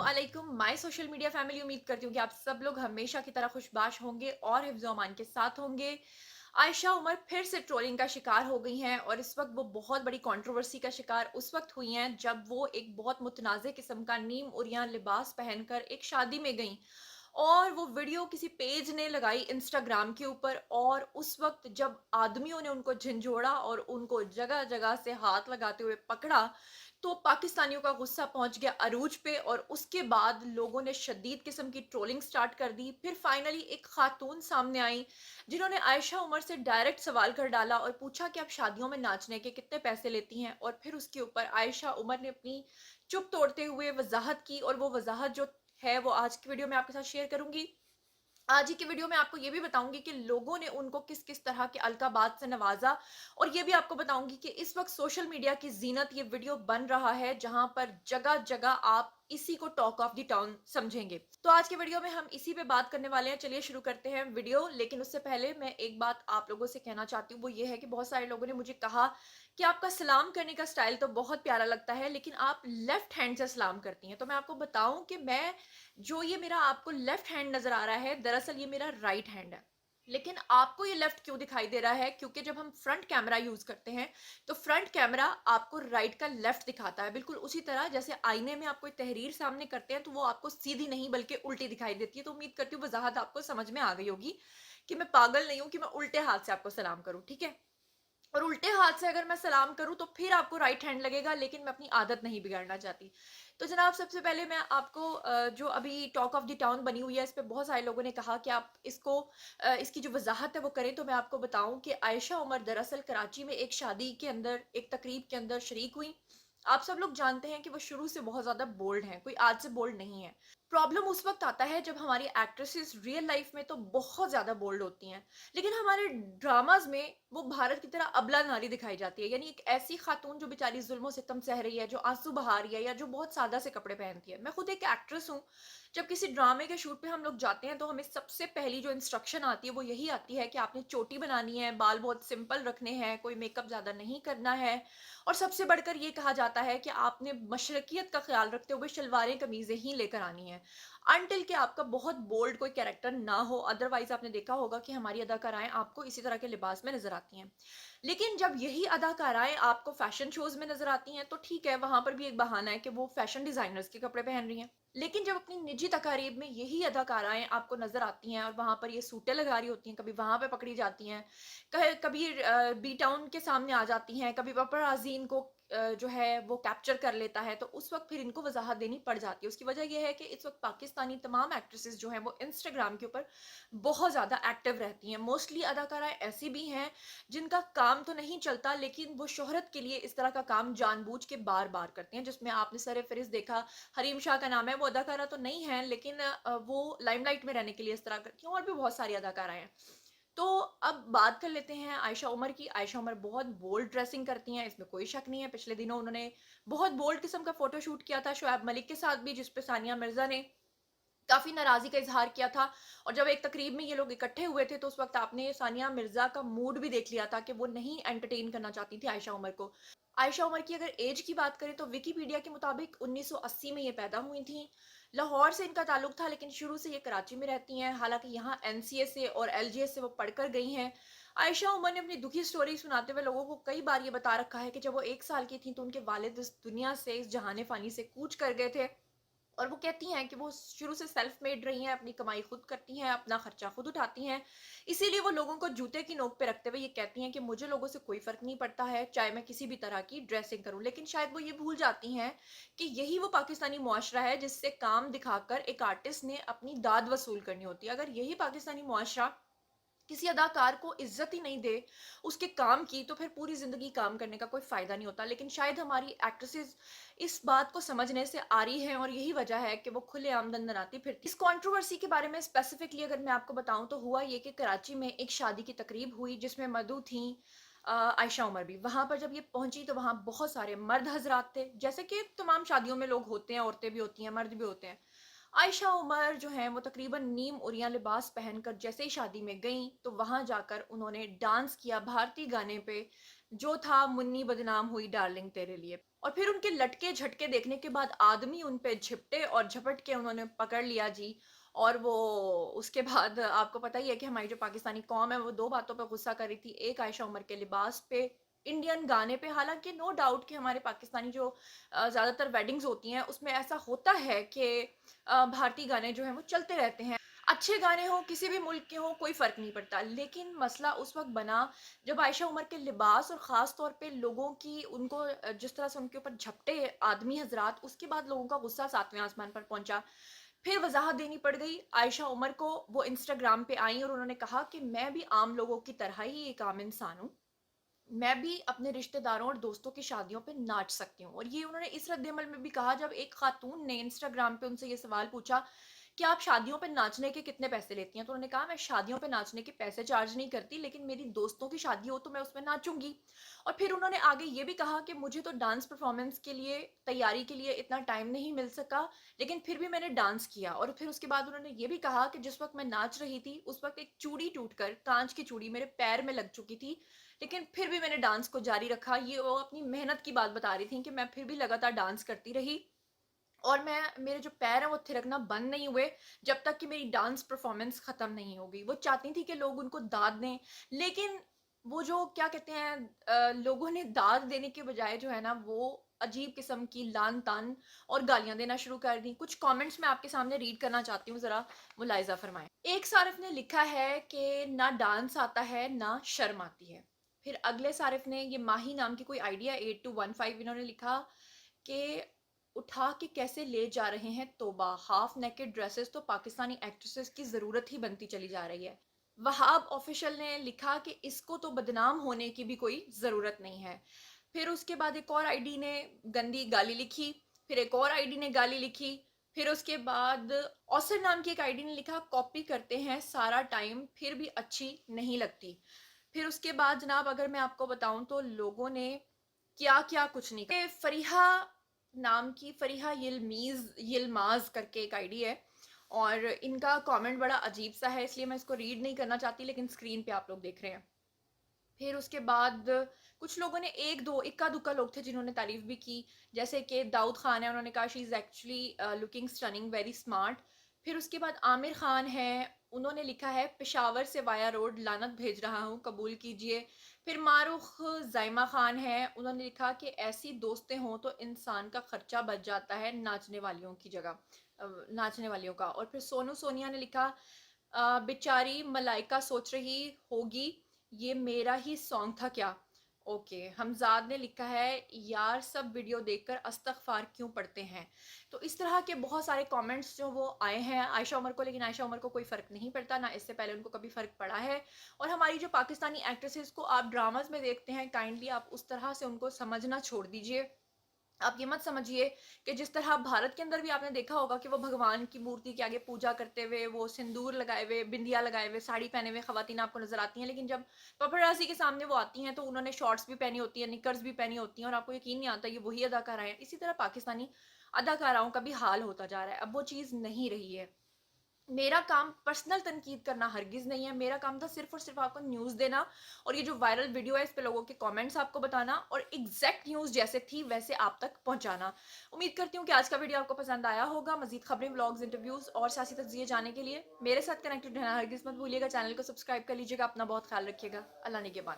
अस्सलामुअलैकुम my social media family. उम्मीद करती हूँ कि आप सब लोग हमेशा की तरह खुशबाश होंगे और हिफ्ज़-ओ अमान के साथ होंगे। आयशा उमर फिर से ट्रोलिंग का शिकार हो गई हैं और इस वक्त वो बहुत बड़ी कंट्रोवर्सी का शिकार उस वक्त हुई हैं जब वो एक बहुत मुतनाज़ किस्म का नीम उरियां लिबास पहनकर एक शादी में गईं और वो वीडियो किसी पेज ने लगाई इंस्टाग्राम के ऊपर। और उस वक्त जब आदमियों ने उनको झंझोड़ा और उनको जगह जगह से हाथ लगाते हुए पकड़ा तो पाकिस्तानियों का गुस्सा पहुंच गया अरूज पे और उसके बाद लोगों ने शदीद किस्म की ट्रोलिंग स्टार्ट कर दी। फिर फाइनली एक खातून सामने आई जिन्होंने आयशा उमर से डायरेक्ट सवाल कर डाला और पूछा कि आप शादियों में नाचने के कितने पैसे लेती हैं। और फिर उसके ऊपर आयशा उमर ने अपनी चुप तोड़ते हुए वजाहत की और वो वजाहत जो है वो आज की वीडियो में आपके साथ शेयर करूंगी। आज ही की वीडियो में आपको ये भी बताऊंगी कि लोगों ने उनको किस किस तरह के अलकाबात से नवाजा और ये भी आपको बताऊंगी कि इस वक्त सोशल मीडिया की जीनत ये वीडियो बन रहा है जहां पर जगह जगह आप इसी को टॉक ऑफ द टाउन समझेंगे। तो आज के वीडियो में हम इसी पे बात करने वाले हैं। चलिए शुरू करते हैं वीडियो। लेकिन उससे पहले मैं एक बात आप लोगों से कहना चाहती हूँ, वो ये है कि बहुत सारे लोगों ने मुझे कहा कि आपका सलाम करने का स्टाइल तो बहुत प्यारा लगता है लेकिन आप लेफ्ट हैंड से सलाम करती हैं। तो मैं आपको बताऊं कि मैं जो ये मेरा आपको लेफ्ट हैंड नजर आ रहा है दरअसल ये मेरा राइट हैंड है। लेकिन आपको ये लेफ्ट क्यों दिखाई दे रहा है? क्योंकि जब हम फ्रंट कैमरा यूज करते हैं तो फ्रंट कैमरा आपको राइट का लेफ्ट दिखाता है, बिल्कुल उसी तरह जैसे आईने में आप कोई तहरीर सामने करते हैं तो वो आपको सीधी नहीं बल्कि उल्टी दिखाई देती है। तो उम्मीद करती हूँ वजाहत आपको समझ में आ गई होगी कि मैं पागल नहीं हूं कि मैं उल्टे हाथ से आपको सलाम करूं, ठीक है। और उल्टे हाथ से अगर मैं सलाम करूं तो फिर आपको राइट हैंड लगेगा, लेकिन मैं अपनी आदत नहीं बिगाड़ना चाहती। तो जनाब सबसे पहले मैं आपको जो अभी टॉक ऑफ द टाउन बनी हुई है इस पे बहुत सारे लोगों ने कहा कि आप इसको इसकी जो वजाहत है वो करें। तो मैं आपको बताऊं कि आयशा उमर दरअसल कराची में एक शादी के अंदर एक तकरीब के अंदर शरीक हुई। आप सब लोग जानते हैं कि वो शुरू से बहुत ज्यादा बोल्ड हैं, कोई आज से बोल्ड नहीं है। प्रॉब्लम उस वक्त आता है जब हमारी एक्ट्रेसेस रियल लाइफ में तो बहुत ज्यादा बोल्ड होती हैं लेकिन हमारे ड्रामाज में वो भारत की तरह अबला नारी दिखाई जाती है, यानी एक ऐसी खातून जो बेचारी जुल्मों सितम सह रही है, जो आंसू बहा रही है या जो बहुत सादा से कपड़े पहनती है। मैं खुद एक एक्ट्रेस हूँ। जब किसी ड्रामे के शूट पे हम लोग जाते हैं तो हमें सबसे पहली जो इंस्ट्रक्शन आती है वो यही आती है कि आपने चोटी बनानी है, बाल बहुत सिंपल रखने हैं, कोई मेकअप ज्यादा नहीं करना है और सबसे बढ़कर ये कहा जाता है कि आपने मशरकियत का ख्याल रखते हुए शलवारें कमीजें ही लेकर आनी है अनटिल कि आपका बहुत बोल्ड कोई कैरेक्टर ना हो। अदरवाइज आपने देखा होगा कि हमारी अदाकाराएं आपको इसी तरह के लिबास में नजर आती हैं। लेकिन जब यही अदाकाराएं आपको फैशन शोज में नजर आती हैं तो ठीक है, वहां पर भी एक बहाना है कि वो फैशन डिजाइनर्स के कपड़े पहन रही हैं। लेकिन जब अपनी निजी तकारीब में यही अदाकाराएं आपको नजर आती हैं और वहां पर ये सूटें लगा रही होती हैं, कभी वहां पे पकड़ी जाती हैं, कभी बी टाउन के सामने आ जाती हैं, कभी पपराज़ी इनको जो है वो कैप्चर कर लेता है, तो उस वक्त फिर इनको वजाहत देनी पड़ जाती है। उसकी वजह यह है कि इस वक्त पाकिस्तानी तमाम एक्ट्रेसेस जो हैं वो इंस्टाग्राम के ऊपर बहुत ज़्यादा एक्टिव रहती हैं। मोस्टली अदाकाराएं ऐसी भी हैं जिनका काम तो नहीं चलता लेकिन वो शोहरत के लिए इस तरह का काम जानबूझ के बार बार करते हैं, जिसमें आपने सर फहरिस्त देखा हरीम शाह का नाम है। वो अदाकारा तो नहीं है लेकिन वो लाइमलाइट में रहने के लिए इस तरह करती हैं और भी बहुत सारी अदाकाराएं हैं। तो अब बात कर लेते हैं आयशा उमर की। आयशा उमर बहुत बोल्ड ड्रेसिंग करती हैं, इसमें कोई शक नहीं है। पिछले दिनों उन्होंने बहुत बोल्ड किस्म का फोटो शूट किया था शोएब मलिक के साथ भी, जिसपे सानिया मिर्जा ने काफी नाराजगी का इजहार किया था। और जब एक तकरीब में ये लोग इकट्ठे हुए थे तो उस वक्त आपने सानिया मिर्जा का मूड भी देख लिया था कि वो नहीं एंटरटेन करना चाहती थी आयशा उमर को। आयशा उमर की अगर एज की बात करें तो विकीपीडिया के मुताबिक 1980 में ये पैदा हुई थी। लाहौर से इनका ताल्लुक था लेकिन शुरू से ये कराची में रहती हैं। हालांकि यहाँ एनसीए से और एलजीएस से वो पढ़कर गई हैं। आयशा उमर ने अपनी दुखी स्टोरी सुनाते हुए लोगों को कई बार ये बता रखा है कि जब वो 1 साल की थी तो उनके वालिद इस दुनिया से, इस जहाने फानी से कूच कर गए थे। और वो कहती हैं कि वो शुरू से सेल्फ मेड रही हैं, अपनी कमाई खुद करती हैं, अपना खर्चा खुद उठाती हैं। इसीलिए वो लोगों को जूते की नोक पे रखते हुए ये कहती हैं कि मुझे लोगों से कोई फर्क नहीं पड़ता है, चाहे मैं किसी भी तरह की ड्रेसिंग करूं। लेकिन शायद वो ये भूल जाती हैं कि यही वो पाकिस्तानी मुआशरा है जिससे काम दिखाकर एक आर्टिस्ट ने अपनी दाद वसूल करनी होती है। अगर यही पाकिस्तानी मुआशरा किसी अदाकार को इज्जत ही नहीं दे उसके काम की तो फिर पूरी जिंदगी काम करने का कोई फायदा नहीं होता। लेकिन शायद हमारी एक्ट्रेसेस इस बात को समझने से आ रही हैं और यही वजह है कि वो खुले आम दंदनाती फिरती। इस कंट्रोवर्सी के बारे में स्पेसिफिकली अगर मैं आपको बताऊं तो हुआ ये कि कराची में एक शादी की तकरीब हुई जिसमें मधु थी, आयशा उमर भी। वहां पर जब ये पहुंची तो वहां बहुत सारे मर्द हजरात थे, जैसे कि तमाम शादियों में लोग होते हैं, औरतें भी होती हैं, मर्द भी होते हैं। आयशा उमर जो है वो तकरीबन नीम उरिया लिबास पहनकर जैसे ही शादी में गईं तो वहां जाकर उन्होंने डांस किया भारतीय गाने पे जो था मुन्नी बदनाम हुई डार्लिंग तेरे लिए। और फिर उनके लटके झटके देखने के बाद आदमी उन पे झिपटे और झपट के उन्होंने पकड़ लिया जी। और वो उसके बाद आपको पता ही है कि हमारी जो पाकिस्तानी कौम है वो 2 बातों पे गुस्सा कर रही थी। एक आयशा उमर के लिबास पे, इंडियन गाने पे। हालाँकि नो डाउट कि हमारे पाकिस्तानी जो ज़्यादातर वेडिंग्स होती हैं उसमें ऐसा होता है कि भारतीय गाने जो हैं वो चलते रहते हैं। अच्छे गाने हों, किसी भी मुल्क के हों, कोई फ़र्क नहीं पड़ता। लेकिन मसला उस वक़्त बना जब आयशा उमर के लिबास और ख़ास तौर पे लोगों की उनको जिस तरह से उनके ऊपर झपटे आदमी हज़रात, उसके बाद लोगों का गुस्सा 7वें आसमान पर पहुँचा। फिर वज़ाहत देनी पड़ गई आयशा उमर को, वो इंस्टाग्राम पे आईं और उन्होंने कहा कि मैं भी आम लोगों की तरह ही एक आम इंसान हूँ। मैं भी अपने रिश्तेदारों और दोस्तों की शादियों पे नाच सकती हूँ। और ये उन्होंने इस रद्द-ए-अमल में भी कहा जब एक खातून ने इंस्टाग्राम पे उनसे ये सवाल पूछा कि आप शादियों पे नाचने के कितने पैसे लेती हैं? तो उन्होंने कहा मैं शादियों पे नाचने के पैसे चार्ज नहीं करती, लेकिन मेरी दोस्तों की शादी हो तो मैं उसमें नाचूँगी। और फिर उन्होंने आगे ये भी कहा कि मुझे तो डांस परफ़ॉर्मेंस के लिए, तैयारी के लिए इतना टाइम नहीं मिल सका, लेकिन फिर भी मैंने डांस किया। और फिर उसके बाद उन्होंने ये भी कहा कि जिस वक़्त मैं नाच रही थी, उस वक़्त एक चूड़ी टूटकर, काँच की चूड़ी मेरे पैर में लग चुकी थी, लेकिन फिर भी मैंने डांस को जारी रखा। ये वो अपनी मेहनत की बात बता रही थी कि मैं फिर भी लगातार डांस करती रही और मैं मेरे जो पैर हैं वो थिरकना बंद नहीं हुए जब तक कि मेरी डांस परफॉर्मेंस खत्म नहीं हो गई। वो चाहती थी कि लोग उनको दाद दें, लेकिन वो जो क्या कहते हैं लोगों ने दाद देने के बजाय जो है ना वो अजीब किस्म की लान-तान और गालियाँ देना शुरू कर दी। कुछ कमेंट्स मैं आपके सामने रीड करना चाहती हूँ, ज़रा मुलाहिज़ा फरमाएँ। एक सारिफ ने लिखा है कि ना डांस आता है, ना शर्म आती है। फिर अगले सारिफ ने, ये माही नाम की कोई आईडी है 8215, इन्होंने लिखा कि उठा के कैसे ले जा रहे हैं तौबा, हाफ नेकेड ड्रेसेस तो पाकिस्तानी एक्ट्रेसेस की ज़रूरत ही बनती चली जा रही है। वहाब ऑफिशियल ने लिखा कि इसको तो बदनाम होने की भी कोई ज़रूरत नहीं है। फिर उसके बाद एक और आईडी ने गंदी गाली लिखी, फिर एक और आईडी ने गाली लिखी, फिर उसके बाद औसर नाम की एक आईडी ने लिखा कॉपी करते हैं सारा टाइम फिर भी अच्छी नहीं लगती। फिर उसके बाद जनाब अगर मैं आपको बताऊं तो लोगों ने क्या-क्या कुछ नहीं कहा। फरीहा नाम की, फरीहा यिल्माज़ करके एक आईडी है और इनका कमेंट बड़ा अजीब सा है, इसलिए मैं इसको रीड नहीं करना चाहती, लेकिन स्क्रीन पे आप लोग देख रहे हैं। फिर उसके बाद कुछ लोगों ने, 1-2 इक्का-दुक्का लोग थे जिन्होंने तारीफ़ भी की, जैसे कि दाऊद खान है, उन्होंने कहा she is actually looking stunning, very smart. फिर उसके बाद आमिर खान हैं, उन्होंने लिखा है पेशावर से वाया रोड लानत भेज रहा हूँ, कबूल कीजिए। फिर मारूख ज़ाइमा खान हैं, उन्होंने लिखा कि ऐसी दोस्तें हों तो इंसान का खर्चा बच जाता है नाचने वालियों की जगह, नाचने वालियों का। और फिर सोनू सोनिया ने लिखा बेचारी मलाइका सोच रही होगी ये मेरा ही सॉन्ग था क्या? ओके, हमज़ाद ने लिखा है यार सब वीडियो देखकर अस्तगफार क्यों पढ़ते हैं? तो इस तरह के बहुत सारे कमेंट्स जो वो आए हैं आयशा उमर को, लेकिन आयशा उमर को कोई फ़र्क नहीं पड़ता, ना इससे पहले उनको कभी फ़र्क पड़ा है। और हमारी जो पाकिस्तानी एक्ट्रेसेस को आप ड्रामाज़ में देखते हैं, काइंडली आप उस तरह से उनको समझना छोड़ दीजिए। आप ये मत समझिए कि जिस तरह भारत के अंदर भी आपने देखा होगा कि वो भगवान की मूर्ति के आगे पूजा करते हुए, वो सिंदूर लगाए हुए, बिंदिया लगाए हुए, साड़ी पहने हुए खवातीन आपको नज़र आती हैं, लेकिन जब पपराज़ी के सामने वो आती हैं तो उन्होंने शॉर्ट्स भी पहनी होती है, निक्कर्स भी पहनी होती हैं और आपको यकीन नहीं आता ये वही अदाकारा हैं। इसी तरह पाकिस्तानी अदाकाराओं का भी हाल होता जा रहा है। अब वो चीज़ नहीं रही है। मेरा काम पर्सनल तनकीद करना हरगिज़ नहीं है, मेरा काम था सिर्फ़ और सिर्फ़ आपको न्यूज़ देना और ये जो वायरल वीडियो है इस पे लोगों के कमेंट्स आपको बताना और एग्ज़ैक्ट न्यूज़ जैसे थी वैसे आप तक पहुँचाना। उम्मीद करती हूँ कि आज का वीडियो आपको पसंद आया होगा। मज़ीद खबरें, व्लॉग्स, इंटरव्यूज़ और सियासी तज्ज़िये जानने के लिए मेरे साथ कनेक्टेड रहना हरगिज़ मत भूलिएगा। चैनल को सब्सक्राइब कर लीजिएगा। अपना बहुत ख़्याल रखिएगा। अल्लाह निगहबान।